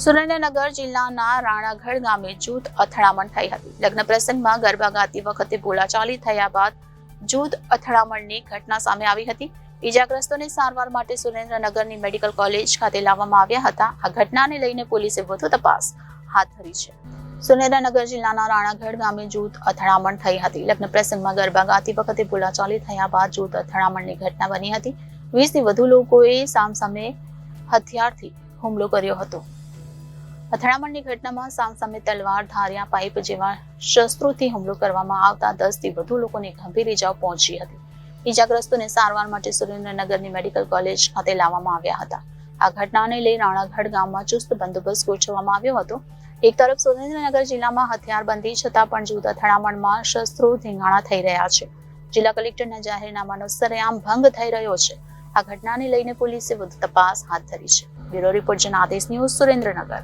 સુરેન્દ્રનગર જિલ્લાના રાણાગઢ ગામે જૂથ અથડામણ થઈ હતી. લગ્ન પ્રસંગમાં ગરબા ગાતી વખતે બોલાચાલી થયા બાદ જૂથ અથડામણની ઘટના સામે આવી હતી. ઈજાગ્રસ્તોને સારવાર માટે સુરેન્દ્રનગરની મેડિકલ કોલેજ ખાતે લાવવામાં આવ્યા હતા. આ ઘટનાને લઈને પોલીસે વધુ તપાસ હાથ ધરી છે. સુરેન્દ્રનગર જિલ્લાના રાણાગઢ ગામે જૂથ અથડામણ થઈ હતી. લગ્ન પ્રસંગમાં ગરબા ગાતી વખતે બોલાચાલી થયા બાદ જૂથ અથડામણની ઘટના બની હતી. 20થી વધુ લોકોએ સામસામે હથિયારથી હુમલો કર્યો હતો. અથડામણની ઘટનામાં સામસામે તલવાર, ધારિયા, પાઇપ જેવા શસ્ત્રોથી હુમલો કરવામાં આવતા 10થી વધુ લોકોને ગંભીર ઇજાઓ પહોંચી હતી. ઇજાગ્રસ્તોને સારવાર માટે સુરેન્દ્રનગરની મેડિકલ કોલેજ ખાતે લાવવામાં આવ્યા હતા. આ ઘટનાને લઈ રાણાગઢ ગામમાં ચુસ્ત બંદોબસ્ત ગોઠવવામાં આવ્યો હતો. એક તરફ સુરેન્દ્રનગર જિલ્લામાં હથિયારબંધી છતાં પણ જૂથ અથડામણમાં શસ્ત્રો ધીંગાણા થઈ રહ્યા છે. જિલ્લા કલેક્ટરના જાહેરનામાનો સરેઆમ ભંગ થઈ રહ્યો છે. આ ઘટનાને લઈને પોલીસે વધુ તપાસ હાથ ધરી છે. Bureau report Janadesh news, Surendranagar.